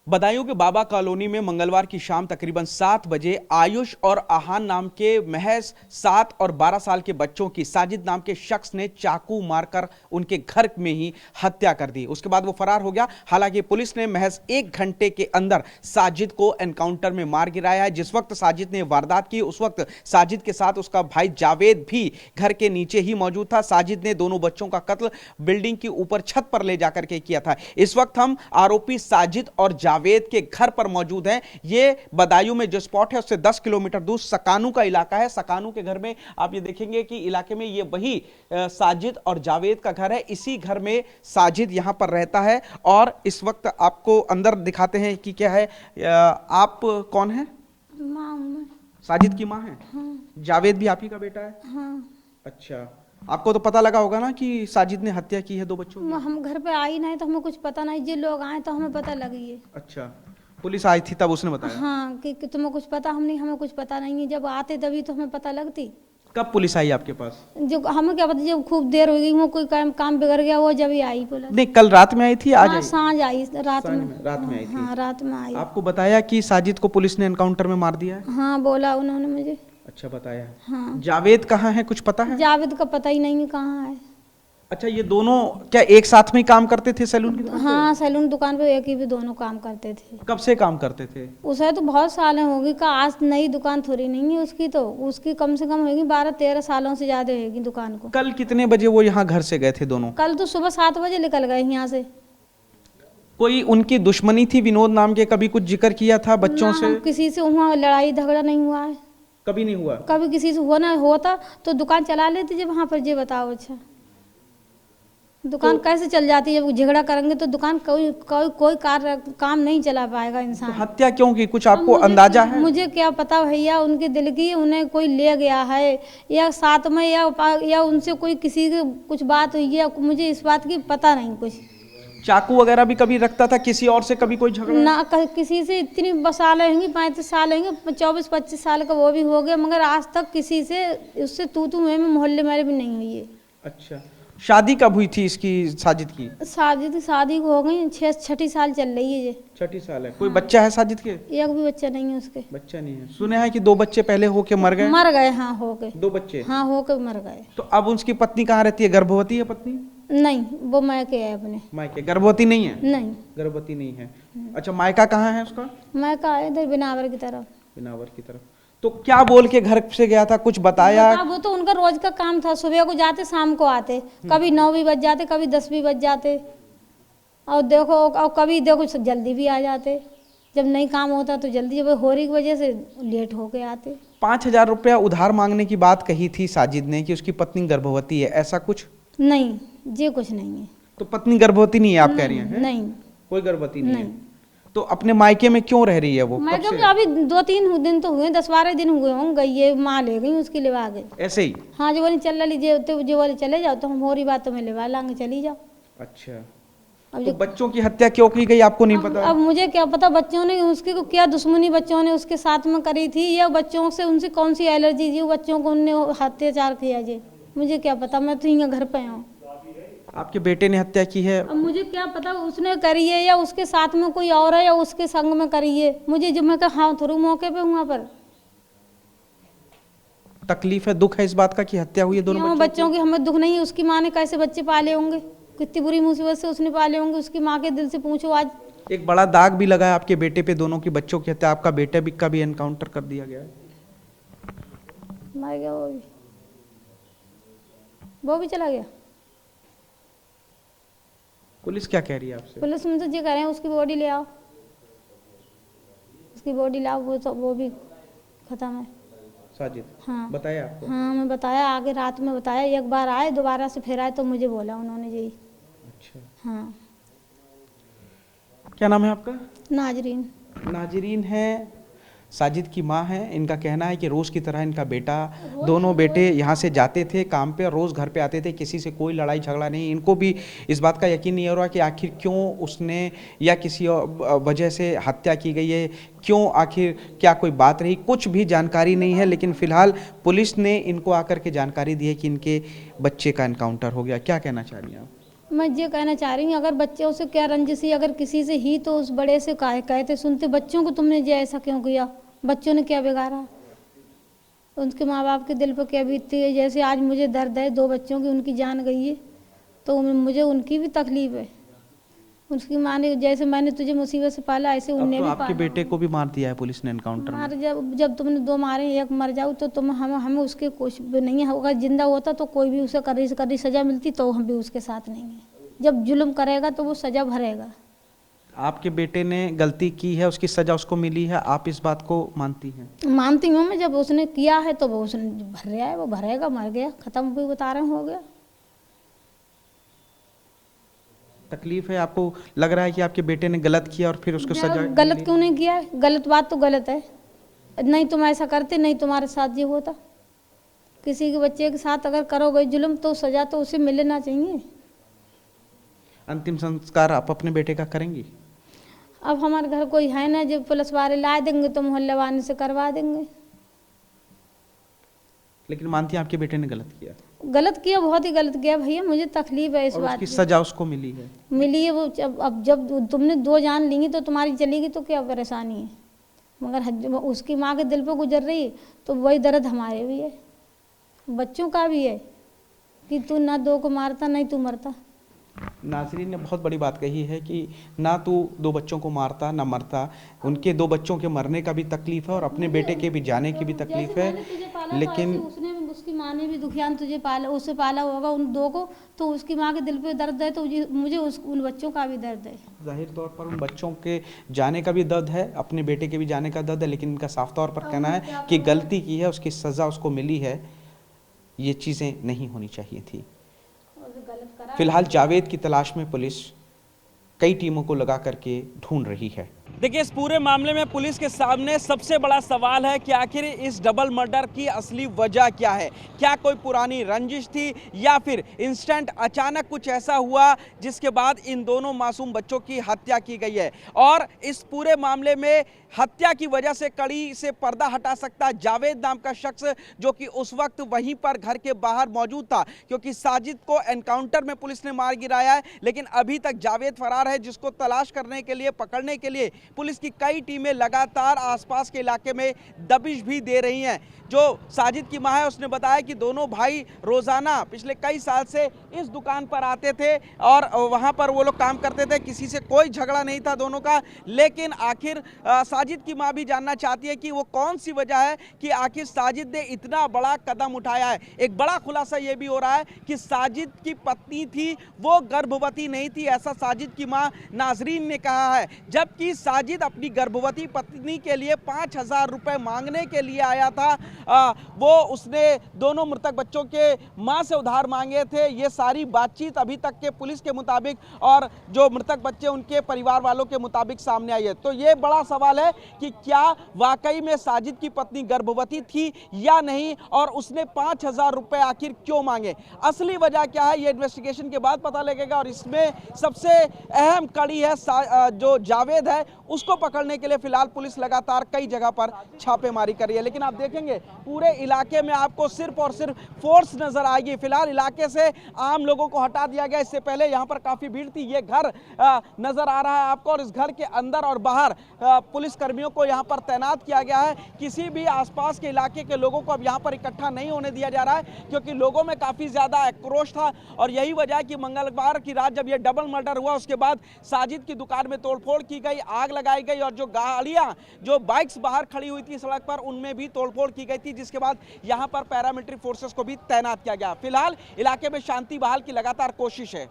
बदायूं के बाबा कॉलोनी में मंगलवार की शाम तकरीबन 7 बजे आयुष और आहान नाम के महज 7 और 12 साल के बच्चों की साजिद नाम के शख्स ने चाकू मारकर उनके घर में ही हत्या कर दी। उसके बाद वो फरार हो गया। हालांकि पुलिस ने महज 1 घंटे के अंदर साजिद को एनकाउंटर में मार गिराया है। जिस वक्त साजिद ने वारदात की उस वक्त साजिद के साथ उसका भाई जावेद भी घर के नीचे ही मौजूद था। साजिद ने दोनों बच्चों का कत्ल बिल्डिंग की ऊपर छत पर ले जाकर के किया था। इस वक्त हम आरोपी साजिद और जावेद के घर पर मौजूद हैं। ये बदायूं में जो स्पॉट है उससे 10 किलोमीटर दूर सकानू का इलाका है। सकानू के घर में आप ये देखेंगे कि इलाके में ये वही साजिद और जावेद का घर है। इसी घर में साजिद यहां पर रहता है और इस वक्त आपको अंदर दिखाते हैं कि क्या है। आप कौन है? माँ हूँ मैं। साजिद की माँ है? हाँ। जावेद भी आप ही का बेटा है? हाँ। अच्छा, आपको तो पता लगा होगा ना कि साजिद ने हत्या की है 2 बच्चों की? हम घर पे आई नहीं तो हमें कुछ पता नहीं, जो लोग आए तो हमें पता लगी है। अच्छा, पुलिस आई थी तब उसने बताया? हाँ कि तुम्हें कुछ पता, हमें कुछ पता नहीं है। जब आते तभी तो हमें पता लगती। कब पुलिस आई आपके पास? जो हमें क्या पता, जब खूब देर हो गई, वो कोई काम बिगड़ गया, वो जब ही आई पुलिस। नहीं, कल रात में आई थी? आज हाँ, आई? सांझ आई, रात में आई थी। हाँ, रात में आई। आपको बताया कि साजिद को पुलिस ने एनकाउंटर में मार दिया है? हाँ, बोला उन्होंने मुझे। अच्छा, बताया। हाँ। जावेद कहाँ है, कुछ पता है? जावेद का पता ही नहीं है कहाँ है। अच्छा, ये दोनों क्या एक साथ में ही काम करते थे सैलून की दुकान पे? हाँ, सैलून दुकान पे एक ही भी दोनों काम करते थे। कब से काम करते थे? उसे तो बहुत सालें होगी का, आज नई दुकान थोड़ी नहीं है उसकी, तो उसकी कम से कम होगी 12-13 सालों से ज्यादा होगी दुकान को। कल कितने बजे वो यहाँ घर से गए थे दोनों? कल तो सुबह 7 बजे निकल गए यहाँ से। कोई उनकी दुश्मनी थी विनोद नाम के? कभी कुछ जिक्र किया था बच्चों से? किसी से वहाँ लड़ाई झगड़ा नहीं हुआ है। कभी नहीं हुआ? कभी किसी से होता तो दुकान चला लेती। जब वहाँ पर ये बताओ, अच्छा दुकान कैसे चल जाती है? जब झगड़ा करेंगे तो दुकान कोई काम नहीं चला पाएगा इंसान। तो हत्या क्यों की, कुछ आपको अंदाजा है? मुझे क्या पता भैया, उनके दिल की, उन्हें कोई ले गया है या साथ में या उनसे कोई किसी की कुछ बात हुई है, मुझे इस बात की पता नहीं कुछ। चाकू वगैरह भी कभी रखता था किसी और से? कभी कोई झगड़ा ना किसी से। इतनी साल होंगी, 35 साल होंगे, 24-25 साल का वो भी हो गया, मगर आज तक किसी से उससे तू में मोहल्ले में भी नहीं हुई है। अच्छा, शादी कब हुई थी इसकी, साजिद की? शादी को हो गई 6 साल चल रही है ये। 6 साल है। कोई बच्चा है साजिद के? एक भी बच्चा नहीं है उसके। बच्चा नहीं है। सुने हैं कि 2 बच्चे पहले होके मर गए? मर गए, हाँ, हो गए 2 बच्चे? हाँ, हो के मर गए। तो अब उसकी पत्नी कहाँ रहती है? गर्भवती है पत्नी? नहीं, वो मायके है अपने। मायके? गर्भवती नहीं है? नहीं, गर्भवती नहीं है। अच्छा, मायका कहाँ है उसका? मायका है इधर बिनावर की तरफ। बिनावर की तरफ। तो क्या बोल के घर से गया था, कुछ बताया? वो तो उनका रोज का काम था, सुबह को जाते शाम को आते, कभी 9 भी बज जाते, कभी 10 भी बज जाते, और कभी देखो जल्दी भी आ जाते। जब नहीं काम होता तो जल्दी, जब होरी की वजह से लेट होके आते। 5,000 रुपया उधार मांगने की बात कही थी साजिद ने कि उसकी पत्नी गर्भवती है, ऐसा कुछ? नहीं, ये कुछ नहीं है। तो पत्नी गर्भवती नहीं है आप कह रही हैं? नहीं, कोई गर्भवती नहीं है। तो अपने मायके में क्यों रह रही है वो? मायके में अभी 2-3 दिन तो हुए, 10-12 दिन हुए होंगे। ये माँ ले गई उसकी, लेवा गई ऐसे ही? हाँ, जो बोली चल लीजिए, तो जो बोले चले जाओ, तो हम होरी बात तो मैं लेवा लांगे, चली जाओ। अच्छा, अब तो बच्चों की हत्या क्यों की गई आपको नहीं पता? अब मुझे क्या पता बच्चों ने उसकी को क्या दुश्मनी बच्चों ने उसके साथ में करी थी, या बच्चों से उनसे कौन सी एलर्जी थी, बच्चों को उनने अत्याचार किया जी, मुझे क्या पता। मैं तो यहाँ घर पे हूँ। आपके बेटे ने हत्या की है? अब मुझे क्या पता उसने करी है या उसके साथ में कोई और है या उसके संग में करी है, मुझे जो मैं कहा थोड़ी मौके पे वहाँ पर। तकलीफ है, दुख है इस बात का कि हत्या हुई है दोनों बच्चों की? हमें दुख नहीं है, उसकी माँ ने कैसे बच्चे पाले होंगे, कितनी बुरी मुसीबत से उसने पाले होंगे, उसकी माँ के दिल से पूछो आज। एक बड़ा दाग भी लगा है आपके बेटे पे, दोनों की बच्चों की हत्या। आपका बेटा भी का भी एनकाउंटर कर दिया गया है। मर गया वो भी चला गया। पुलिस क्या कह रही है आपसे? पुलिस मुझसे ये कह रहे हैं उसकी बॉडी ले आओ, उसकी बॉडी लाओ, वो भी खत्म है साजिद। हाँ, बताया आपको? हाँ, मैं बताया, आगे रात में बताया। एक बार आए, दोबारा से फिर आए तो मुझे बोला उन्होंने यही। अच्छा, हाँ। क्या नाम है आपका? नाजरीन। नाजरीन है, साजिद की माँ है। इनका कहना है कि रोज़ की तरह इनका बेटा, दोनों बेटे यहाँ से जाते थे काम पे और रोज़ घर पे आते थे, किसी से कोई लड़ाई झगड़ा नहीं। इनको भी इस बात का यकीन नहीं हो रहा कि आखिर क्यों उसने या किसी वजह से हत्या की गई है, क्यों, आखिर क्या कोई बात रही, कुछ भी जानकारी नहीं है। लेकिन फिलहाल पुलिस ने इनको आकर के जानकारी दी है कि इनके बच्चे का एनकाउंटर हो गया। क्या कहना चाह रही हैं आप? मैं ये कहना चाह रही हूँ, अगर बच्चों से क्या रंजिश ही अगर किसी से ही तो उस बड़े से कहते सुनते, बच्चों को तुमने ये ऐसा क्यों किया, बच्चों ने क्या बिगाड़ा, उनके माँ बाप के दिल पर क्या बीतती है। जैसे आज मुझे दर्द है 2 बच्चों की, उनकी जान गई है तो मुझे उनकी भी तकलीफ है। उसकी माँ ने जैसे मैंने तुझे मुसीबत से पाला ऐसे उनने अब तो भी आपके पाला। बेटे को भी मार दिया है पुलिस ने एनकाउंटर में। मार जब तुमने 2 मारे, एक मर जाओ तो तुम हमें उसके कुछ भी नहीं होगा। जिंदा होता तो कोई भी उसे कड़ी सजा मिलती तो हम भी उसके साथ नहीं है। जब जुल्म करेगा तो वो सजा भरेगा। आपके बेटे ने गलती की है, उसकी सजा उसको मिली है, आप इस बात को मानती हैं? मानती हूँ मैं, जब उसने किया है तो वो उसने भर रहा है, वो भरेगा, मर गया, खत्म भी बता रहे हो गया। तकलीफ है आपको, लग रहा है कि आपके बेटे ने गलत किया और फिर उसको सजा गलत क्यों नहीं किया है? गलत बात तो गलत है, नहीं तुम ऐसा करते, नहीं तुम्हारे साथ ये होता। किसी के बच्चे के साथ अगर करोगे जुल्म तो सजा तो उसे मिलना चाहिए। अंतिम संस्कार आप अपने बेटे का करेंगी? अब हमारे घर कोई है ना, जब पुलिस वाले ला देंगे तो मोहल्ले वाले से करवा देंगे। लेकिन मानती हैं आपके बेटे ने गलत किया? गलत किया, बहुत ही गलत किया भैया, मुझे तकलीफ है इस और बात उसकी की। सजा उसको मिली है? मिली है वो। अब जब तुमने 2 जान ली तो तुम्हारी चलेगी तो क्या परेशानी है, मगर उसकी माँ के दिल पे गुजर रही तो वही दर्द हमारे भी है, बच्चों का भी है कि तू ना 2 को मारता नहीं तू मरता। नाज़रीन ने बहुत बड़ी बात कही है कि ना तू 2 बच्चों को मारता ना मरता। उनके 2 बच्चों के मरने का भी तकलीफ है और अपने बेटे के भी जाने की भी तकलीफ है। लेकिन उसने उसकी माँ ने भी दुखियान तुझे पाला, उसे पाला होगा उन 2 को, तो उसकी माँ के दिल पे दर्द है तो मुझे उन बच्चों का भी दर्द है। जाहिर तौर पर उन बच्चों के जाने का भी दर्द है, अपने बेटे के भी जाने का दर्द है, लेकिन इनका साफ तौर पर कहना है कि गलती की है, उसकी सज़ा उसको मिली है। ये चीज़ें नहीं होनी चाहिए थी। फिलहाल जावेद की तलाश में पुलिस कई टीमों को लगा करके ढूंढ रही है। देखिए, इस पूरे मामले में पुलिस के सामने सबसे बड़ा सवाल है कि आखिर इस डबल मर्डर की असली वजह क्या है। क्या कोई पुरानी रंजिश थी या फिर इंस्टेंट अचानक कुछ ऐसा हुआ जिसके बाद इन दोनों मासूम बच्चों की हत्या की गई है। और इस पूरे मामले में हत्या की वजह से कड़ी से पर्दा हटा सकता है जावेद नाम का शख्स, जो कि उस वक्त वहीं पर घर के बाहर मौजूद था, क्योंकि साजिद को एनकाउंटर में पुलिस ने मार गिराया है। लेकिन अभी तक जावेद फरार है, जिसको तलाश करने के लिए, पकड़ने के लिए पुलिस की कई टीमें लगातार आसपास के इलाके में दबिश भी दे रही हैं। जो साजिद की मां है उसने बताया कि दोनों भाई रोजाना पिछले कई साल से इस दुकान पर आते थे और वहां पर वो लोग काम करते थे, किसी से कोई झगड़ा नहीं था दोनों का। लेकिन आखिर साजिद की मां भी जानना चाहती है कि वो कौन सी वजह है कि आखिर साजिद ने इतना बड़ा कदम उठाया है। एक बड़ा खुलासा ये भी हो रहा है कि साजिद की पत्नी थी, वो गर्भवती नहीं थी, ऐसा साजिद की मां नाजरीन ने कहा है। जबकि साजिद अपनी गर्भवती पत्नी के लिए 5,000 रुपए मांगने के लिए आया था। वो उसने दोनों मृतक बच्चों के मां से उधार मांगे थे। ये सारी बातचीत अभी तक के पुलिस के मुताबिक और जो मृतक बच्चे उनके परिवार वालों के मुताबिक सामने आई है। तो ये बड़ा सवाल है कि क्या वाकई में साजिद की पत्नी गर्भवती थी या नहीं, और उसने 5,000 रुपए आखिर क्यों मांगे, असली वजह क्या है, ये इन्वेस्टिगेशन के बाद पता लगेगा। और इसमें सबसे अहम कड़ी है जो जावेद है, उसको पकड़ने के लिए फिलहाल पुलिस लगातार कई जगह पर छापेमारी कर रही है। लेकिन आप देखेंगे पूरे इलाके में आपको सिर्फ और सिर्फ फोर्स नजर आएगी। फिलहाल इलाके से आम लोगों को हटा दिया गया। इससे पहले यहाँ पर काफी भीड़ थी। ये घर नजर आ रहा है आपको, और इस घर के अंदर और बाहर पुलिस कर्मियों को यहाँ पर तैनात किया गया है। किसी भी आसपास के इलाके के लोगों को अब यहाँ पर इकट्ठा नहीं होने दिया जा रहा है, क्योंकि लोगों में काफी ज्यादा आक्रोश था। और यही वजह है कि मंगलवार की रात जब ये डबल मर्डर हुआ, उसके बाद साजिद की दुकान में तोड़फोड़ की गई, आग लगाई गई, और जो गाड़ियां, जो बाइक्स बाहर खड़ी हुई थी सड़क पर, उनमें भी तोड़फोड़ की गई थी, जिसके बाद यहां पर पैरामिलिट्री फोर्सेस को भी तैनात किया गया। फिलहाल इलाके में शांति बहाल की लगातार कोशिश है।